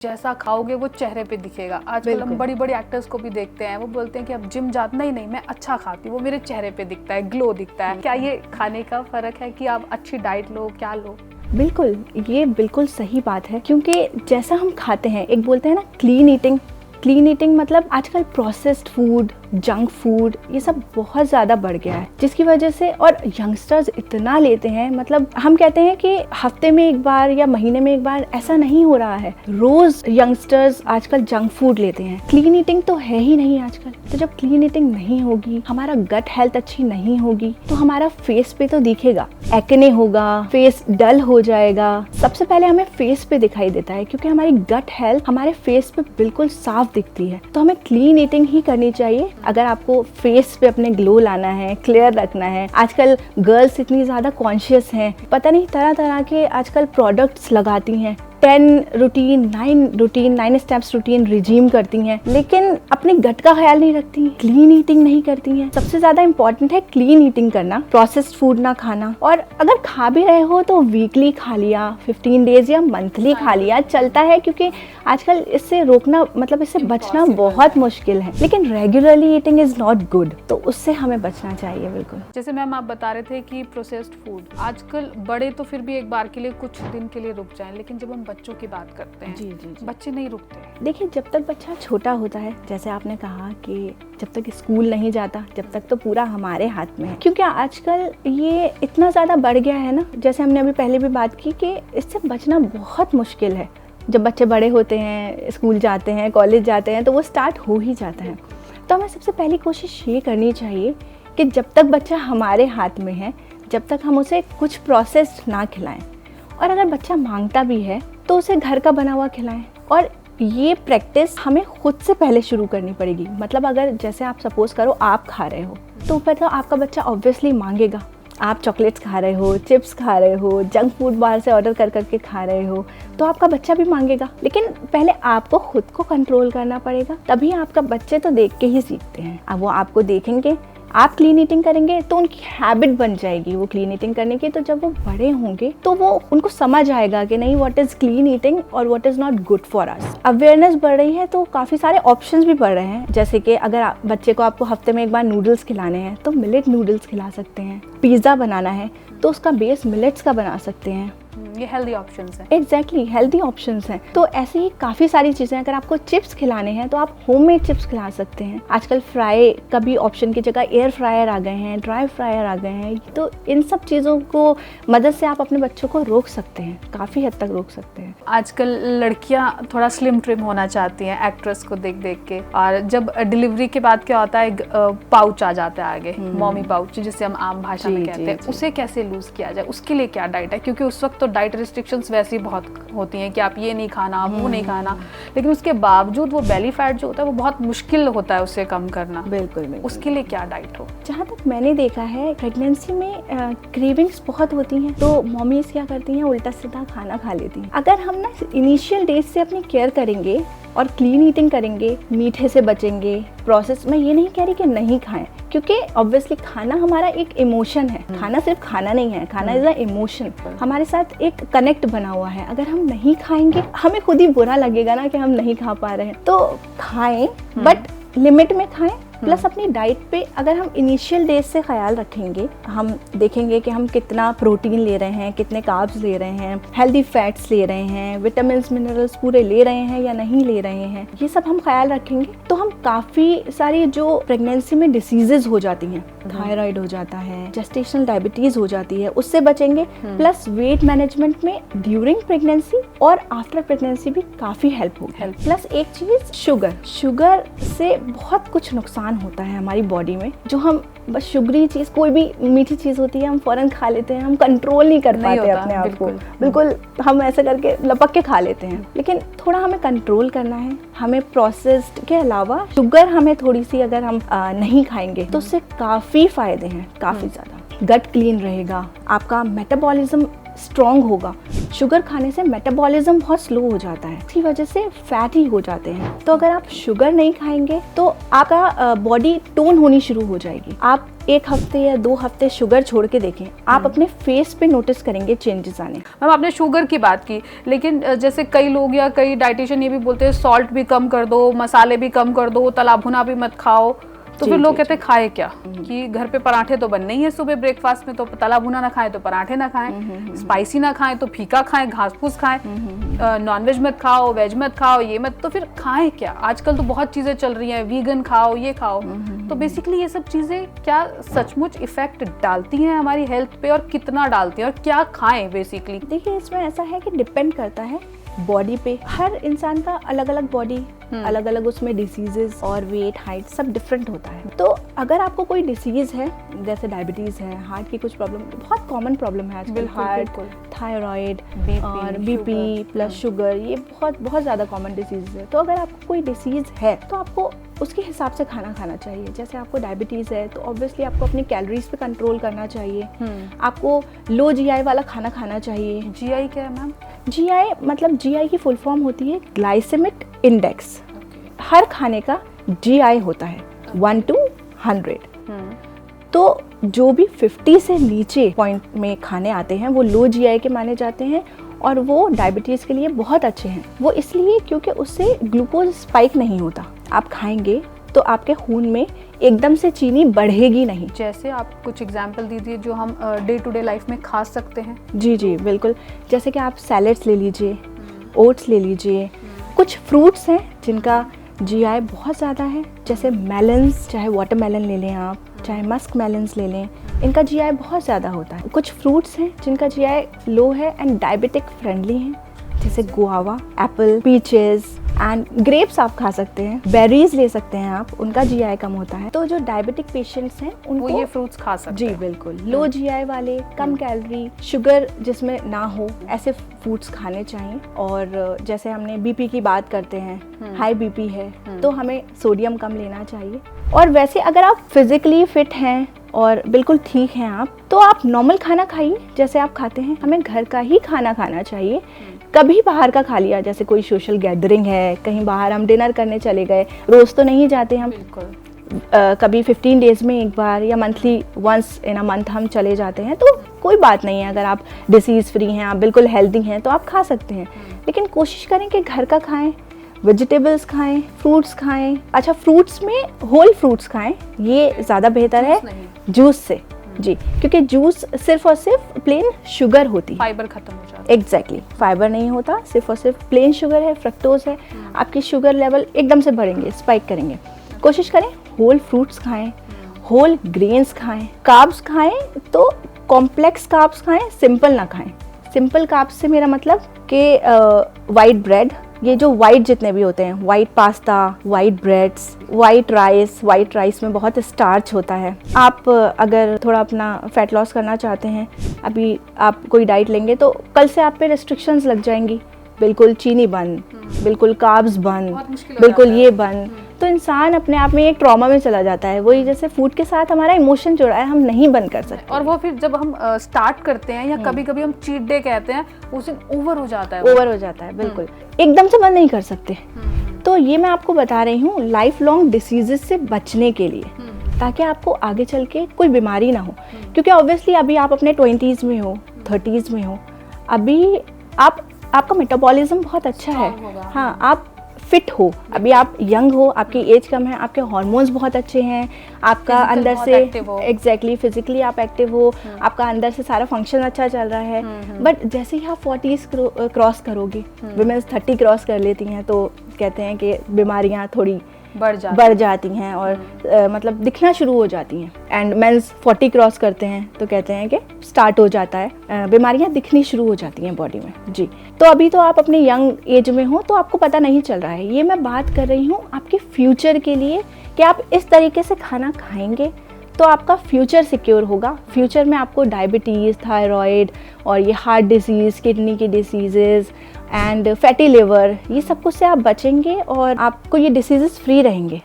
जैसा खाओगे वो चेहरे पे दिखेगा। आजकल हम बड़ी बड़ी एक्टर्स को भी देखते हैं, वो बोलते हैं कि अब जिम जात नहीं मैं अच्छा खाती हूँ, वो मेरे चेहरे पे दिखता है, ग्लो दिखता है। क्या ये खाने का फर्क है कि आप अच्छी डाइट लो, क्या लो? बिल्कुल, ये बिल्कुल सही बात है, क्योंकि जैसा हम खाते हैं, एक बोलते हैं ना क्लीन ईटिंग मतलब आजकल प्रोसेस्ड फूड, जंक फूड ये सब बहुत ज़्यादा बढ़ गया है, जिसकी वजह से और यंगस्टर्स इतना लेते हैं। मतलब हम कहते हैं कि हफ्ते में एक बार या महीने में एक बार, ऐसा नहीं हो रहा है, रोज यंगस्टर्स आजकल जंक फूड लेते हैं। क्लीन ईटिंग तो है ही नहीं आजकल। तो जब क्लीन ईटिंग नहीं होगी, हमारा गट हेल्थ अच्छी नहीं होगी, तो हमारा फेस पे तो दिखेगा, एक्ने होगा, फेस डल हो जाएगा। सबसे पहले हमें फेस पे दिखाई देता है, क्योंकि हमारी गट हेल्थ हमारे फेस पे बिल्कुल साफ दिखती है। तो हमें क्लीन ईटिंग ही करनी चाहिए अगर आपको फेस पे अपने ग्लो लाना है, क्लियर रखना है। आजकल गर्ल्स इतनी ज़्यादा कॉन्शियस हैं, पता नहीं तरह तरह के आजकल प्रोडक्ट्स लगाती हैं, 9 स्टेप्स रूटीन रिजीम करती हैं, लेकिन अपने गट का ख्याल नहीं रखती हैं, क्लीन ईटिंग नहीं करती हैं। सबसे ज़्यादा इम्पॉर्टेंट है क्लीन ईटिंग करना, प्रोसेस्ड फूड ना खाना। और अगर खा भी रहे हो तो वीकली खा लिया, 15 डेज या मंथली खा लिया, चलता है, क्योंकि आजकल इससे रोकना मतलब इससे बचना बहुत मुश्किल है। लेकिन regularly eating is not good, तो उससे हमें बचना चाहिए। बिल्कुल, जैसे मैम आप बता रहे थे कि प्रोसेस्ड फूड आजकल बड़े तो फिर भी एक बार के लिए, कुछ दिन के लिए रुक जाएं, लेकिन जब हम बच्चों की बात करते हैं, जी, बच्चे नहीं रुकते। देखिए, जब तक बच्चा छोटा होता है, जैसे आपने कहा कि जब तक स्कूल नहीं जाता, जब तक तो पूरा हमारे हाथ में है, क्योंकि आजकल ये इतना ज़्यादा बढ़ गया है ना, जैसे हमने अभी पहले भी बात की कि इससे बचना बहुत मुश्किल है। जब बच्चे बड़े होते हैं, स्कूल जाते हैं, कॉलेज जाते हैं, तो वो स्टार्ट हो ही जाता है। तो हमें सबसे पहली कोशिश ये करनी चाहिए कि जब तक बच्चा हमारे हाथ में है, जब तक हम उसे कुछ प्रोसेस्ड ना खिलाएं, और अगर बच्चा मांगता भी है तो उसे घर का बना हुआ खिलाएं। और ये प्रैक्टिस हमें खुद से पहले शुरू करनी पड़ेगी। मतलब अगर जैसे आप सपोज करो आप खा रहे हो, तो फिर तो आपका बच्चा ऑब्वियसली मांगेगा। आप चॉकलेट्स खा रहे हो, चिप्स खा रहे हो, जंक फूड बाहर से ऑर्डर कर करके खा रहे हो, तो आपका बच्चा भी मांगेगा। लेकिन पहले आपको खुद को कंट्रोल करना पड़ेगा, तभी आपका बच्चे तो देख के ही सीखते हैं। अब वो आपको देखेंगे, आप क्लीन ईटिंग करेंगे तो उनकी हैबिट बन जाएगी वो क्लीन ईटिंग करने की। तो जब वो बड़े होंगे तो वो उनको समझ आएगा कि नहीं, व्हाट इज़ क्लीन ईटिंग और what is not good for us. Awareness बढ़ रही है, तो काफ़ी सारे ऑप्शंस भी बढ़ रहे हैं। जैसे कि अगर बच्चे को आपको हफ्ते में एक बार नूडल्स खिलाने हैं, तो मिलेट नूडल्स खिला सकते हैं। पिज़्ज़ा बनाना है तो उसका बेस मिलेट्स का बना सकते हैं। ये हेल्दी ऑप्शंस हैं। एग्जैक्टली, हेल्दी ऑप्शंस हैं। तो ऐसे ही काफ़ी सारी चीज़ें, अगर आपको चिप्स खिलाने हैं तो आप होममेड चिप्स खिला सकते हैं। आजकल फ्राई का भी ऑप्शन की जगह एयर फ्रायर आ गए हैं, ड्राई फ्रायर आ गए हैं। तो इन सब चीज़ों को मदद से आप अपने बच्चों को रोक सकते हैं, काफ़ी हद तक रोक सकते हैं। आजकल लड़कियां थोड़ा स्लिम ट्रिम होना चाहती हैं एक्ट्रेस को देख देख के, और जब डिलीवरी के बाद क्या होता है, पाउच आ जाता है आगे, मॉमी पाउच जिसे हम आम भाषा में कहते हैं, उसे कैसे लूज किया जाए, उसके लिए क्या डाइट है? क्योंकि उस वक्त तो डाइट रिस्ट्रिक्शंस वैसे ही बहुत होती हैं कि आप ये नहीं खाना, वो नहीं खाना, लेकिन उसके बावजूद वो बेली फैट जो होता है वो बहुत मुश्किल होता है उससे कम करना। बिल्कुल। उसके लिए क्या डाइट हो? जहाँ तक मैंने देखा है, प्रेगनेंसी में क्रेविंग्स बहुत होती हैं, तो मॉमीज क्या करती हैं, उल्टा सीधा खाना खा लेती हैं। अगर हम ना इनिशियल डेज से अपनी केयर करेंगे और क्लीन ईटिंग करेंगे, मीठे से बचेंगे, प्रोसेस में ये नहीं कह रही कि नहीं खाएं, क्योंकि ऑब्वियसली खाना हमारा एक इमोशन है। खाना सिर्फ खाना नहीं है, खाना इज अ इमोशन, हमारे साथ एक कनेक्ट बना हुआ है। अगर हम नहीं खाएंगे, हमें खुद ही बुरा लगेगा ना कि हम नहीं खा पा रहे हैं। तो खाएं, बट लिमिट में खाएं। प्लस अपनी डाइट पे अगर हम इनिशियल डेज से ख्याल रखेंगे, हम देखेंगे कि हम कितना प्रोटीन ले रहे हैं, कितने कार्ब्स ले रहे हैं, हेल्दी फैट्स ले रहे हैं, विटामिन्स मिनरल्स पूरे ले रहे हैं या नहीं ले रहे हैं, ये सब हम ख्याल रखेंगे, तो हम काफ़ी सारी जो प्रेगनेंसी में डिसीजेज हो जाती हैं, थायराइड हो जाता है, जेस्टेशनल डायबिटीज़ हो जाती है, उससे बचेंगे। प्लस वेट मैनेजमेंट में ड्यूरिंग प्रेगनेंसी और आफ्टर प्रेगनेंसी भी काफ़ी हेल्प होगी। प्लस एक चीज़, शुगर से बहुत कुछ नुकसान होता है हमारी बॉडी में। जो हम बस शुगरी चीज़, कोई भी मीठी चीज़ होती है, हम फौरन खा लेते हैं, हम कंट्रोल नहीं कर पाते अपने आप को। बिल्कुल हम ऐसे करके लपक के खा लेते हैं, लेकिन थोड़ा हमें कंट्रोल करना है। हमें प्रोसेस्ड के अलावा शुगर हमें थोड़ी सी, अगर हम नहीं खाएंगे तो उससे काफ़ी फ़ायदे हैं, काफ़ी ज़्यादा। गट क्लीन रहेगा, आपका मेटाबॉलिज्म स्ट्रॉन्ग होगा। शुगर खाने से मेटाबॉलिज्म बहुत स्लो हो जाता है, इसकी वजह से फैटी हो जाते हैं। तो अगर आप शुगर नहीं खाएंगे तो आपका बॉडी टोन होनी शुरू हो जाएगी। आप 1 हफ्ते या 2 हफ्ते शुगर छोड़ के देखें, आप अपने फेस पे नोटिस करेंगे चेंजेस आने। मैम आपने शुगर की बात की, लेकिन जैसे कई लोग या कई डाइटिशियन ये भी बोलते हैं सॉल्ट भी कम कर दो, मसाले भी कम कर दो, तला भुना भी मत खाओ, तो फिर लोग कहते हैं खाए क्या, कि घर पे पराठे तो बनने ही है सुबह ब्रेकफास्ट में, तो तला भुना ना खाएं तो पराठे ना खाएं, स्पाइसी ना खाएं तो फीका खाएं, घास फूस खाएं, नॉनवेज मत खाओ, वेज मत खाओ, ये मत, तो फिर खाएं क्या? आजकल तो बहुत चीजें चल रही हैं, वीगन खाओ, ये खाओ, तो बेसिकली ये सब चीजें क्या सचमुच इफेक्ट डालती हैं हमारी हेल्थ पे, और कितना डालती हैं, और क्या खाएं बेसिकली? देखिए, इसमें ऐसा है कि डिपेंड करता है बॉडी पे। हर इंसान का अलग अलग बॉडी, अलग अलग उसमें डिसीजेस और वेट, हाइट सब डिफरेंट होता है। तो अगर आपको कोई डिसीज है, जैसे डायबिटीज है, हार्ट की कुछ प्रॉब्लम, बहुत कॉमन प्रॉब्लम है आजकल, हार्ट, थायराइड और बीपी प्लस शुगर, ये बहुत ज़्यादा कॉमन डिसीज है। तो अगर आपको कोई डिसीज है तो आपको उसके हिसाब से खाना खाना चाहिए। जैसे आपको डायबिटीज़ है तो ऑब्वियसली आपको अपनी कैलोरीज पे कंट्रोल करना चाहिए, आपको लो जीआई वाला खाना खाना चाहिए। जीआई क्या है मैम? जीआई मतलब जीआई की फुल फॉर्म होती है ग्लाइसेमिक इंडेक्स। हर खाने का जीआई होता है 1 to 100। तो जो भी 50 से नीचे पॉइंट में खाने आते हैं वो लो जीआई के माने जाते हैं, और वो डायबिटीज़ के लिए बहुत अच्छे हैं। वो इसलिए क्योंकि उससे ग्लूकोज स्पाइक नहीं होता। आप खाएंगे तो आपके खून में एकदम से चीनी बढ़ेगी नहीं। जैसे आप कुछ एग्जांपल दीजिए जो हम डे टू डे लाइफ में खा सकते हैं। जी जी बिल्कुल, जैसे कि आप सैलेड्स ले लीजिए, ओट्स ले लीजिए, कुछ फ्रूट्स हैं जिनका जीआई बहुत ज़्यादा है, जैसे मेलन्स, चाहे वाटरमेलन ले लें आप, चाहे मस्क मेलन्स ले लें, इनका जीआई बहुत ज़्यादा होता है। कुछ फ्रूट्स हैं जिनका जीआई लो है एंड डायबिटिक फ्रेंडली हैं, जैसे guava, Apple, peaches and grapes आप खा सकते हैं। बेरीज ले सकते हैं आप, उनका जीआई कम होता है। तो जो डायबिटिक पेशेंट्स हैं उनको वो ये फ्रूट्स खा सकते हैं। जी बिल्कुल, लो जीआई वाले, कम कैलोरी, शुगर जिसमें ना हो, ऐसे फ्रूट्स खाने चाहिए। और जैसे हमने बीपी की बात करते हैं, हाई बीपी है तो हमें सोडियम कम लेना चाहिए। और वैसे अगर आप फिजिकली फिट हैं और बिल्कुल ठीक हैं आप, तो आप नॉर्मल खाना खाइए जैसे आप खाते हैं। हमें घर का ही खाना खाना चाहिए। कभी बाहर का खा लिया, जैसे कोई सोशल गैदरिंग है, कहीं बाहर हम डिनर करने चले गए, रोज़ तो नहीं जाते हम, कभी 15 डेज में एक बार या monthly once in a month हम चले जाते हैं, तो कोई बात नहीं है। अगर आप डिसीज़ फ्री हैं, आप बिल्कुल हेल्दी हैं, तो आप खा सकते हैं। लेकिन कोशिश करें कि घर का खाएं, वेजिटेबल्स खाएं, फ्रूट्स खाएं। अच्छा, फ्रूट्स में होल फ्रूट्स खाएं, ये ज़्यादा बेहतर है जूस से। जी, क्योंकि जूस सिर्फ और सिर्फ प्लेन शुगर होती है, फाइबर खत्म हो जाता है। एग्जैक्टली, फाइबर नहीं होता, सिर्फ और सिर्फ प्लेन शुगर है, फ्रक्टोज है। आपकी शुगर लेवल एकदम से बढ़ेंगे, स्पाइक करेंगे। कोशिश करें होल फ्रूट्स खाएं, होल ग्रेन्स खाएं। कार्ब्स खाएं तो कॉम्प्लेक्स कार्ब्स खाएं, सिंपल ना खाएं। सिंपल कार्ब्स से मेरा मतलब कि वाइट ब्रेड, ये जो वाइट जितने भी होते हैं, white pasta, white breads, white rice में बहुत स्टार्च होता है। आप अगर थोड़ा अपना फैट लॉस करना चाहते हैं, अभी आप कोई डाइट लेंगे तो कल से आप पे रेस्ट्रिक्शंस लग जाएंगी, बिल्कुल चीनी बंद, बिल्कुल कार्ब्स बंद, बिल्कुल ये बंद। तो इंसान अपने आप में एक ट्रॉमा में चला जाता है। वही जैसे फूड के साथ हमारा इमोशन जुड़ा है, हम नहीं बंद कर सकते। और वो फिर जब हम स्टार्ट करते हैं या कभी कभी हम चीट डे कहते हैं, उस दिन ओवर हो जाता है। ओवर हो जाता है, बिल्कुल एकदम से बंद नहीं कर सकते। तो ये मैं आपको बता रही हूँ लाइफ लॉन्ग डिसीजेस से बचने के लिए, ताकि आपको आगे चल के कोई बीमारी ना हो। क्योंकि ऑब्वियसली अभी आप अपने 20s में हो, 30s में हो, अभी आपका मेटाबॉलिज्म बहुत अच्छा है। हाँ, आप फिट हो, अभी आप यंग हो, आपकी एज कम है, आपके हार्मोन्स बहुत अच्छे हैं, आपका अंदर से एग्जैक्टली फिजिकली आप एक्टिव हो, आपका अंदर से सारा फंक्शन अच्छा चल रहा है। बट जैसे ही आप 40s क्रॉस करोगे, वुमेन्स 30 क्रॉस कर लेती हैं, तो कहते हैं कि बीमारियां थोड़ी बढ़ जाती हैं और मतलब दिखना शुरू हो जाती हैं। एंड मेंस 40 क्रॉस करते हैं तो कहते हैं कि स्टार्ट हो जाता है, बीमारियां दिखनी शुरू हो जाती हैं बॉडी में। जी, तो अभी तो आप अपने यंग एज में हो तो आपको पता नहीं चल रहा है। ये मैं बात कर रही हूँ आपके फ्यूचर के लिए, कि आप इस तरीके से खाना खाएंगे तो आपका फ्यूचर सिक्योर होगा। फ्यूचर में आपको डायबिटीज़, थायराइड और ये हार्ट डिसीज़, किडनी की डिसीजेज़ एंड फैटी लिवर, ये सब कुछ से आप बचेंगे और आपको ये डिसीजेस फ्री रहेंगे।